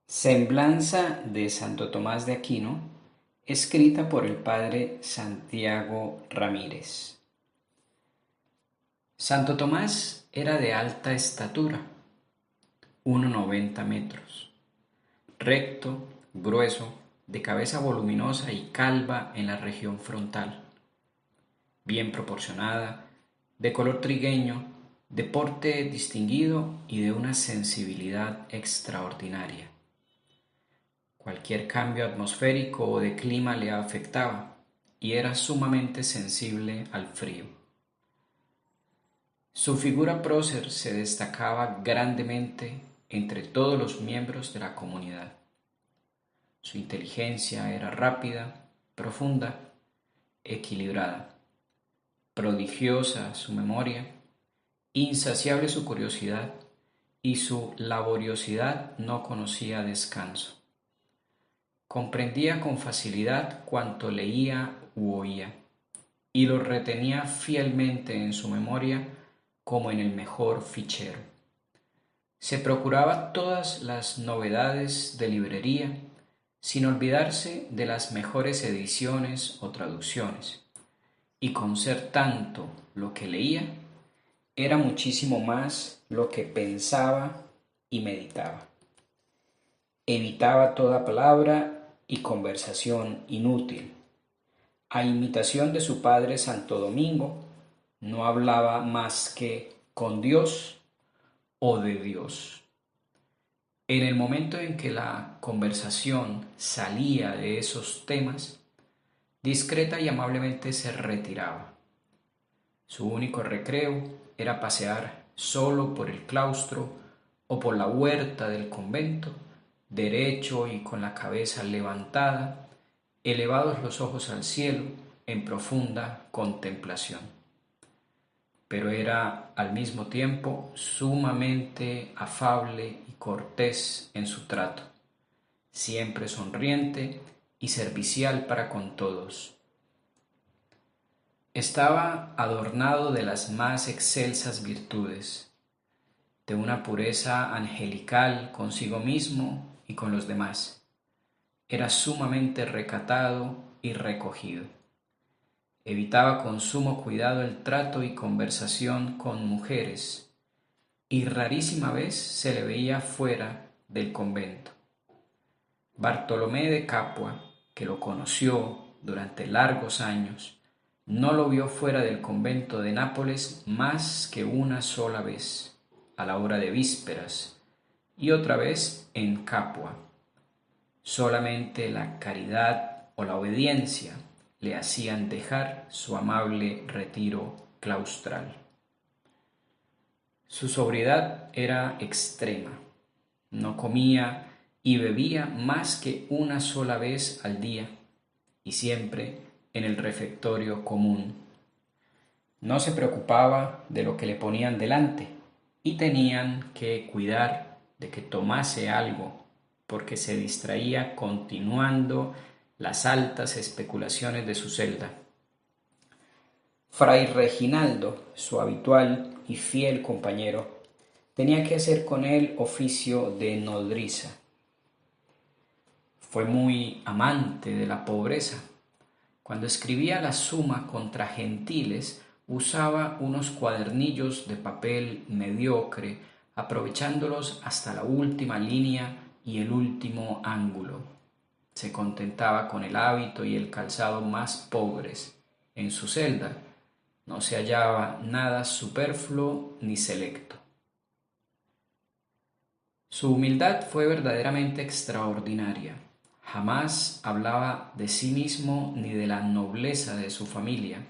Semblanza de Santo Tomás de Aquino, escrita por el padre Santiago Ramírez. Santo Tomás era de alta estatura, 1,90 metros, recto, grueso, de cabeza voluminosa y calva en la región frontal, bien proporcionada, de color trigueño, de porte distinguido y de una sensibilidad extraordinaria. Cualquier cambio atmosférico o de clima le afectaba y era sumamente sensible al frío. Su figura prócer se destacaba grandemente entre todos los miembros de la comunidad. Su inteligencia era rápida, profunda, equilibrada, prodigiosa su memoria, insaciable su curiosidad y su laboriosidad no conocía descanso. Comprendía con facilidad cuanto leía u oía, y lo retenía fielmente en su memoria como en el mejor fichero. Se procuraba todas las novedades de librería, sin olvidarse de las mejores ediciones o traducciones, y con ser tanto lo que leía, era muchísimo más lo que pensaba y meditaba. Evitaba toda palabra y conversación inútil. A imitación de su padre Santo Domingo, no hablaba más que con Dios o de Dios. En el momento en que la conversación salía de esos temas, discreta y amablemente se retiraba. Su único recreo era pasear solo por el claustro o por la huerta del convento, derecho y con la cabeza levantada, elevados los ojos al cielo en profunda contemplación. Pero era al mismo tiempo sumamente afable y cortés en su trato, siempre sonriente y servicial para con todos. Estaba adornado de las más excelsas virtudes, de una pureza angelical consigo mismo y con los demás. Era sumamente recatado y recogido. Evitaba con sumo cuidado el trato y conversación con mujeres, y rarísima vez se le veía fuera del convento. Bartolomé de Capua, que lo conoció durante largos años, no lo vio fuera del convento de Nápoles más que una sola vez, a la hora de vísperas, y otra vez en Capua. Solamente la caridad o la obediencia le hacían dejar su amable retiro claustral. Su sobriedad era extrema. No comía y bebía más que una sola vez al día, y siempre en el refectorio común. No se preocupaba de lo que le ponían delante, y tenían que cuidar de que tomase algo, porque se distraía continuando las altas especulaciones de su celda. Fray Reginaldo, su habitual y fiel compañero, tenía que hacer con él oficio de nodriza. Fue muy amante de la pobreza. Cuando escribía la suma contra gentiles, usaba unos cuadernillos de papel mediocre, aprovechándolos hasta la última línea y el último ángulo. Se contentaba con el hábito y el calzado más pobres. En su celda no se hallaba nada superfluo ni selecto. Su humildad fue verdaderamente extraordinaria. Jamás hablaba de sí mismo ni de la nobleza de su familia.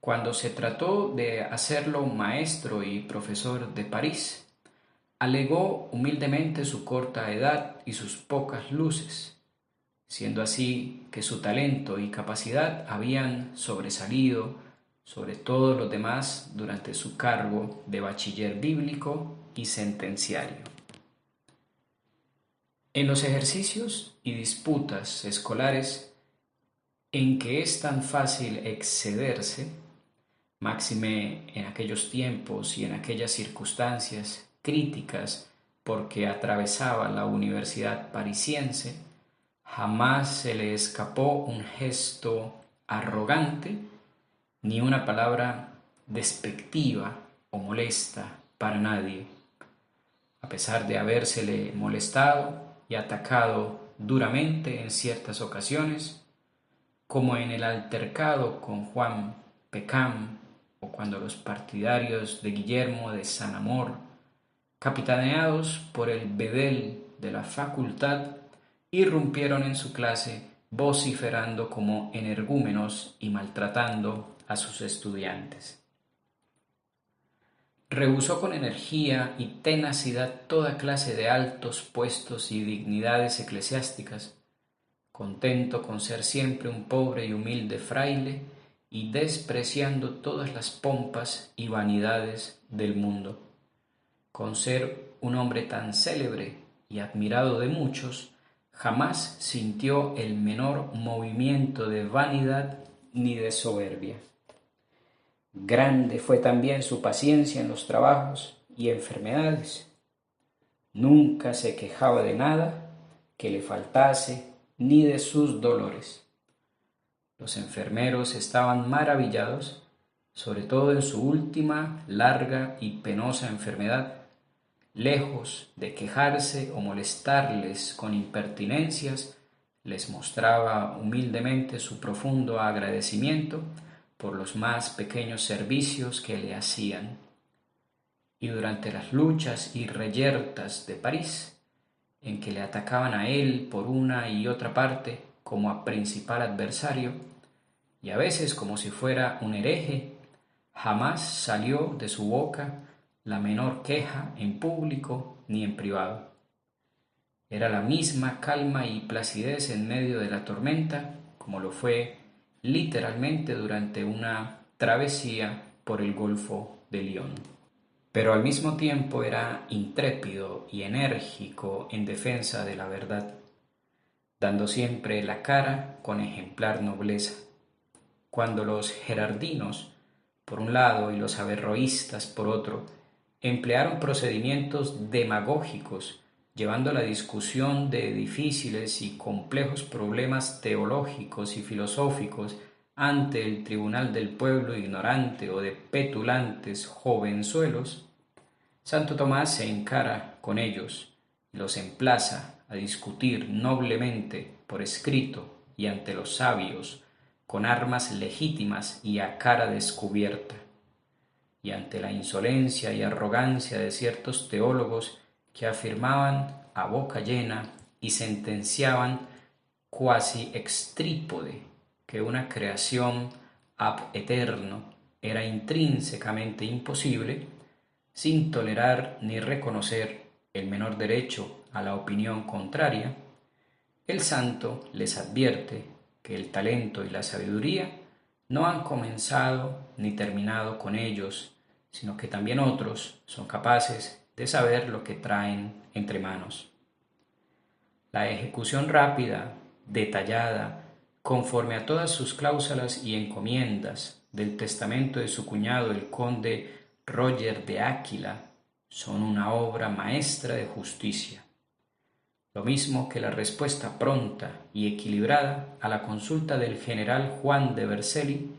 Cuando se trató de hacerlo maestro y profesor de París, alegó humildemente su corta edad y sus pocas luces, siendo así que su talento y capacidad habían sobresalido sobre todos los demás durante su cargo de bachiller bíblico y sentenciario. En los ejercicios y disputas escolares en que es tan fácil excederse, máxime en aquellos tiempos y en aquellas circunstancias críticas porque atravesaba la universidad parisiense, jamás se le escapó un gesto arrogante ni una palabra despectiva o molesta para nadie, a pesar de habérsele molestado y atacado duramente en ciertas ocasiones, como en el altercado con Juan Pecam o cuando los partidarios de Guillermo de Sanamor, capitaneados por el bedel de la facultad, irrumpieron en su clase vociferando como energúmenos y maltratando a sus estudiantes. Rehusó con energía y tenacidad toda clase de altos puestos y dignidades eclesiásticas, contento con ser siempre un pobre y humilde fraile y despreciando todas las pompas y vanidades del mundo. Con ser un hombre tan célebre y admirado de muchos, jamás sintió el menor movimiento de vanidad ni de soberbia. Grande fue también su paciencia en los trabajos y enfermedades. Nunca se quejaba de nada que le faltase ni de sus dolores. Los enfermeros estaban maravillados, sobre todo en su última, larga y penosa enfermedad. Lejos de quejarse o molestarles con impertinencias, les mostraba humildemente su profundo agradecimiento por los más pequeños servicios que le hacían. Y durante las luchas y reyertas de París, en que le atacaban a él por una y otra parte como a principal adversario, y a veces como si fuera un hereje, jamás salió de su boca la menor queja en público ni en privado. Era la misma calma y placidez en medio de la tormenta, como lo fue literalmente durante una travesía por el Golfo de Lión. Pero al mismo tiempo era intrépido y enérgico en defensa de la verdad, dando siempre la cara con ejemplar nobleza. Cuando los gerardinos, por un lado, y los averroístas, por otro, emplearon procedimientos demagógicos, llevando la discusión de difíciles y complejos problemas teológicos y filosóficos ante el tribunal del pueblo ignorante o de petulantes jovenzuelos, Santo Tomás se encara con ellos y los emplaza a discutir noblemente por escrito y ante los sabios, con armas legítimas y a cara descubierta, y ante la insolencia y arrogancia de ciertos teólogos que afirmaban a boca llena y sentenciaban quasi extrípode que una creación ab eterno era intrínsecamente imposible, sin tolerar ni reconocer el menor derecho a la opinión contraria, el santo les advierte que el talento y la sabiduría no han comenzado ni terminado con ellos, sino que también otros son capaces de saber lo que traen entre manos. La ejecución rápida, detallada, conforme a todas sus cláusulas y encomiendas del testamento de su cuñado el conde Roger de Áquila son una obra maestra de justicia, lo mismo que la respuesta pronta y equilibrada a la consulta del general Juan de Vercelli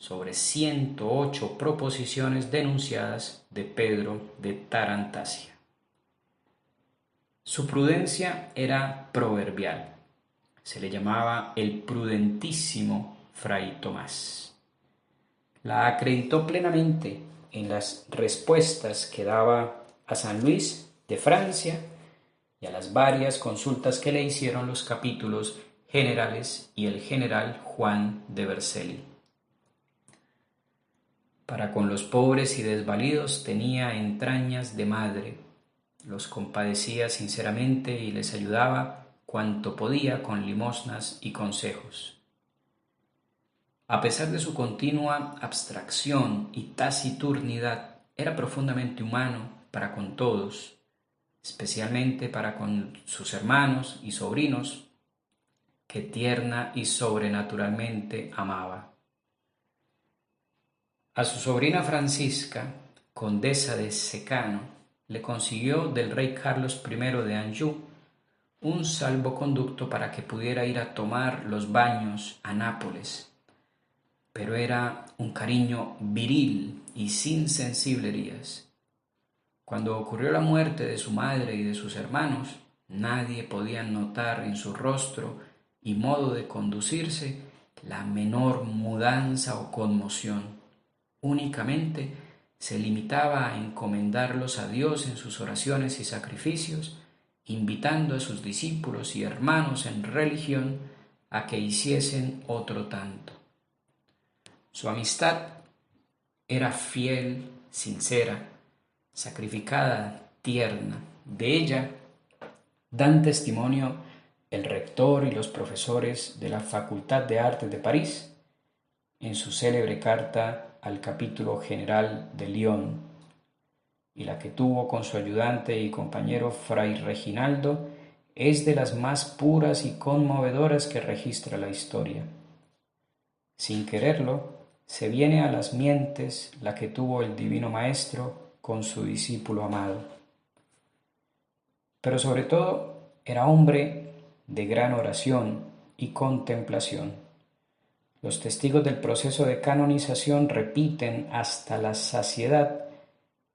sobre 108 proposiciones denunciadas de Pedro de Tarantasia. Su prudencia era proverbial. Se le llamaba el prudentísimo Fray Tomás. La acreditó plenamente en las respuestas que daba a San Luis de Francia y a las varias consultas que le hicieron los capítulos generales y el general Juan de Vercelli. Para con los pobres y desvalidos tenía entrañas de madre, los compadecía sinceramente y les ayudaba cuanto podía con limosnas y consejos. A pesar de su continua abstracción y taciturnidad, era profundamente humano para con todos, especialmente para con sus hermanos y sobrinos, que tierna y sobrenaturalmente amaba. A su sobrina Francisca, condesa de Secano, le consiguió del rey Carlos I de Anjou un salvoconducto para que pudiera ir a tomar los baños a Nápoles, pero era un cariño viril y sin sensiblerías. Cuando ocurrió la muerte de su madre y de sus hermanos, nadie podía notar en su rostro y modo de conducirse la menor mudanza o conmoción. Únicamente se limitaba a encomendarlos a Dios en sus oraciones y sacrificios, invitando a sus discípulos y hermanos en religión a que hiciesen otro tanto. Su amistad era fiel, sincera, sacrificada, tierna. De ella dan testimonio el rector y los profesores de la Facultad de Artes de París en su célebre carta al capítulo general de Lyon, y la que tuvo con su ayudante y compañero Fray Reginaldo es de las más puras y conmovedoras que registra la historia. Sin quererlo, se viene a las mientes la que tuvo el Divino Maestro con su discípulo amado. Pero sobre todo era hombre de gran oración y contemplación. Los testigos del proceso de canonización repiten hasta la saciedad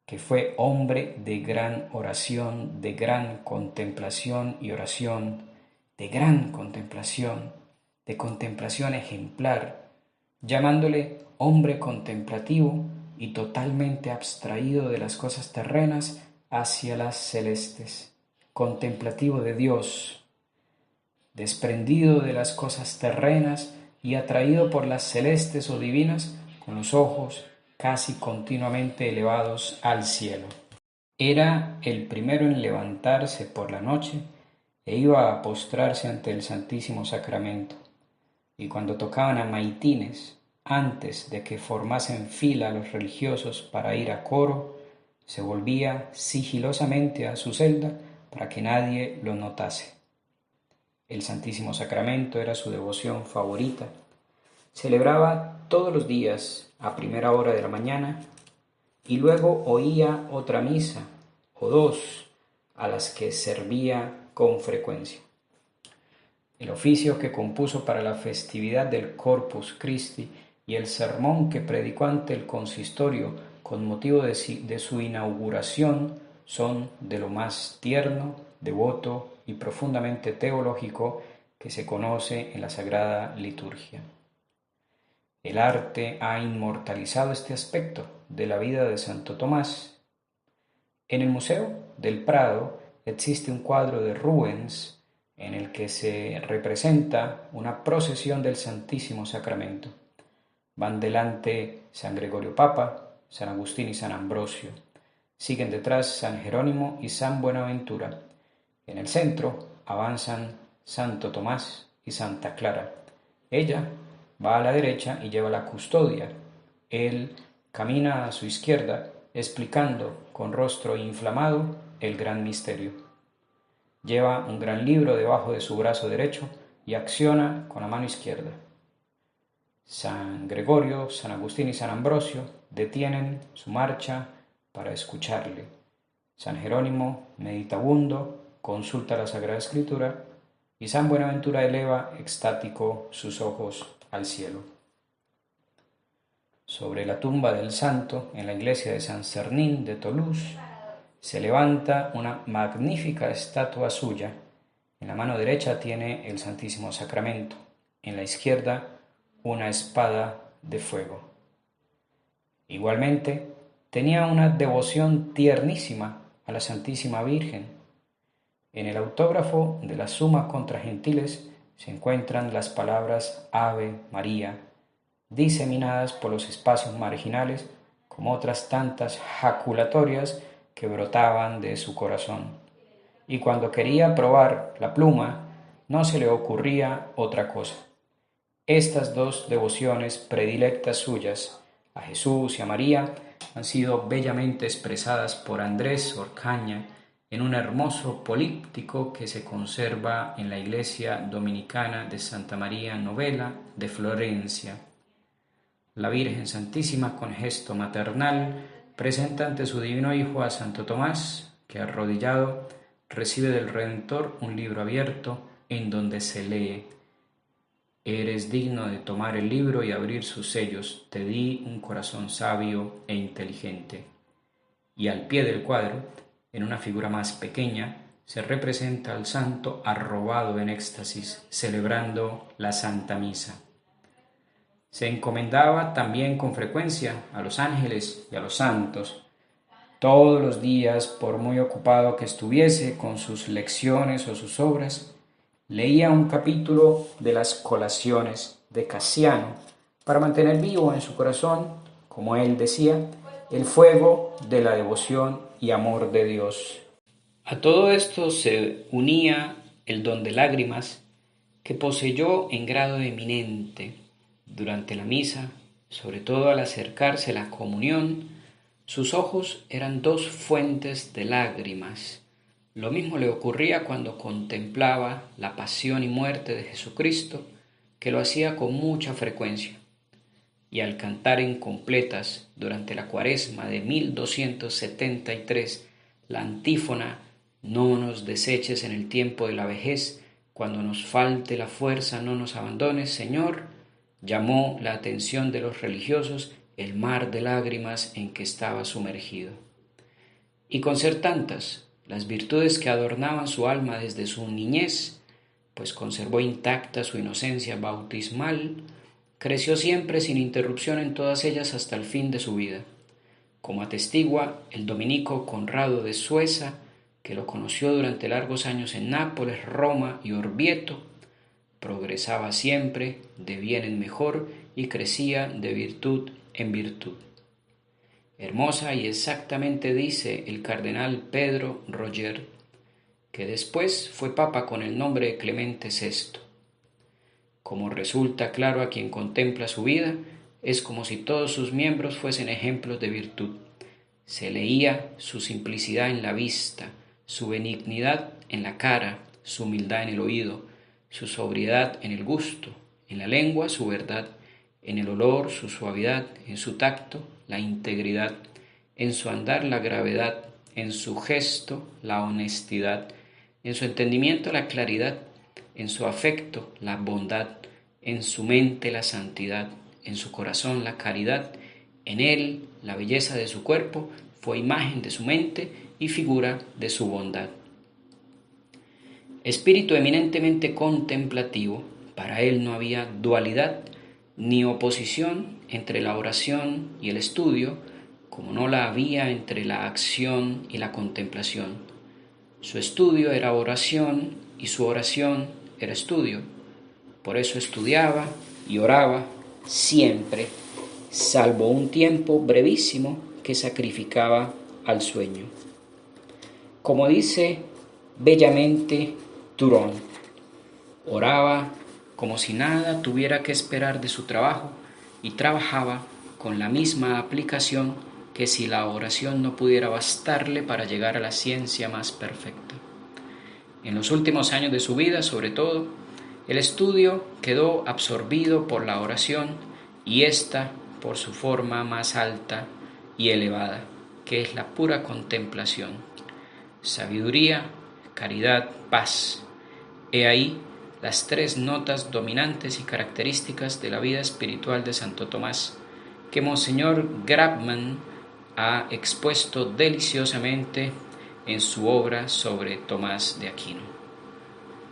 que fue hombre de gran oración, de gran contemplación y oración, de gran contemplación, de contemplación ejemplar, llamándole hombre contemplativo y totalmente abstraído de las cosas terrenas hacia las celestes, contemplativo de Dios, desprendido de las cosas terrenas y atraído por las celestes o divinas con los ojos casi continuamente elevados al cielo. Era el primero en levantarse por la noche e iba a postrarse ante el Santísimo Sacramento, y cuando tocaban a maitines, antes de que formasen fila los religiosos para ir a coro, se volvía sigilosamente a su celda para que nadie lo notase. El Santísimo Sacramento era su devoción favorita. Celebraba todos los días a primera hora de la mañana y luego oía otra misa o dos a las que servía con frecuencia. El oficio que compuso para la festividad del Corpus Christi y el sermón que predicó ante el consistorio con motivo de su inauguración son de lo más tierno, devoto y profundamente teológico que se conoce en la Sagrada Liturgia. El arte ha inmortalizado este aspecto de la vida de Santo Tomás. En el Museo del Prado existe un cuadro de Rubens en el que se representa una procesión del Santísimo Sacramento. Van delante San Gregorio Papa, San Agustín y San Ambrosio. Siguen detrás San Jerónimo y San Buenaventura. En el centro avanzan Santo Tomás y Santa Clara. Ella va a la derecha y lleva la custodia. Él camina a su izquierda, explicando con rostro inflamado el gran misterio. Lleva un gran libro debajo de su brazo derecho y acciona con la mano izquierda. San Gregorio, San Agustín y San Ambrosio detienen su marcha para escucharle. San Jerónimo, meditabundo, consulta la Sagrada Escritura y San Buenaventura eleva extático sus ojos al cielo. Sobre la tumba del santo, en la iglesia de San Cernín de Toulouse, se levanta una magnífica estatua suya. En la mano derecha tiene el Santísimo Sacramento, en la izquierda una espada de fuego. Igualmente, tenía una devoción tiernísima a la Santísima Virgen. En el autógrafo de la Summa contra Gentiles se encuentran las palabras Ave María, diseminadas por los espacios marginales como otras tantas jaculatorias que brotaban de su corazón. Y cuando quería probar la pluma, no se le ocurría otra cosa. Estas dos devociones predilectas suyas, a Jesús y a María, han sido bellamente expresadas por Andrés Orcaña en un hermoso políptico que se conserva en la iglesia dominicana de Santa María Novella de Florencia. La Virgen Santísima, con gesto maternal, presenta ante su divino Hijo a Santo Tomás, que arrodillado recibe del Redentor un libro abierto en donde se lee: Eres digno de tomar el libro y abrir sus sellos, te di un corazón sabio e inteligente. Y al pie del cuadro, en una figura más pequeña, se representa al santo arrobado en éxtasis, celebrando la Santa Misa. Se encomendaba también con frecuencia a los ángeles y a los santos. Todos los días, por muy ocupado que estuviese con sus lecciones o sus obras, leía un capítulo de las Colaciones de Casiano para mantener vivo en su corazón, como él decía, el fuego de la devoción y amor de Dios. A todo esto se unía el don de lágrimas que poseyó en grado eminente. Durante la misa, sobre todo al acercarse la comunión, sus ojos eran dos fuentes de lágrimas. Lo mismo le ocurría cuando contemplaba la pasión y muerte de Jesucristo, que lo hacía con mucha frecuencia. Y al cantar en completas durante la Cuaresma de 1273 la antífona «No nos deseches en el tiempo de la vejez, cuando nos falte la fuerza no nos abandones, Señor», llamó la atención de los religiosos el mar de lágrimas en que estaba sumergido. Y con ser tantas las virtudes que adornaban su alma desde su niñez, pues conservó intacta su inocencia bautismal, creció siempre sin interrupción en todas ellas hasta el fin de su vida, como atestigua el dominico Conrado de Sueza, que lo conoció durante largos años en Nápoles, Roma y Orvieto. Progresaba siempre de bien en mejor y crecía de virtud en virtud. Hermosa y exactamente dice el cardenal Pedro Roger, que después fue papa con el nombre de Clemente VI. Como resulta claro a quien contempla su vida, es como si todos sus miembros fuesen ejemplos de virtud. Se leía su simplicidad en la vista, su benignidad en la cara, su humildad en el oído, su sobriedad en el gusto, en la lengua su verdad, en el olor su suavidad, en su tacto la integridad, en su andar la gravedad, en su gesto la honestidad, en su entendimiento la claridad, en su afecto la bondad, en su mente la santidad, en su corazón la caridad, en él la belleza de su cuerpo fue imagen de su mente y figura de su bondad. Espíritu eminentemente contemplativo, para él no había dualidad ni oposición entre la oración y el estudio, como no la había entre la acción y la contemplación. Su estudio era oración y su oración era estudio. Por eso estudiaba y oraba siempre, salvo un tiempo brevísimo que sacrificaba al sueño. Como dice bellamente Turón, oraba como si nada tuviera que esperar de su trabajo y trabajaba con la misma aplicación que si la oración no pudiera bastarle para llegar a la ciencia más perfecta. En los últimos años de su vida, sobre todo, el estudio quedó absorbido por la oración y ésta por su forma más alta y elevada, que es la pura contemplación. Sabiduría, caridad, paz. He ahí las tres notas dominantes y características de la vida espiritual de Santo Tomás, que Monseñor Grabman ha expuesto deliciosamente en su obra sobre Tomás de Aquino.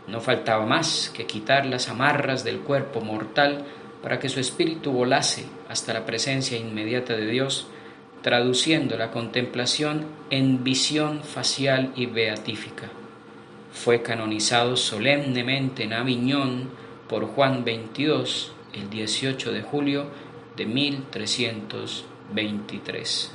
No faltaba más que quitar las amarras del cuerpo mortal para que su espíritu volase hasta la presencia inmediata de Dios, traduciendo la contemplación en visión facial y beatífica. Fue canonizado solemnemente en Aviñón por Juan XXII el 18 de julio de 1323.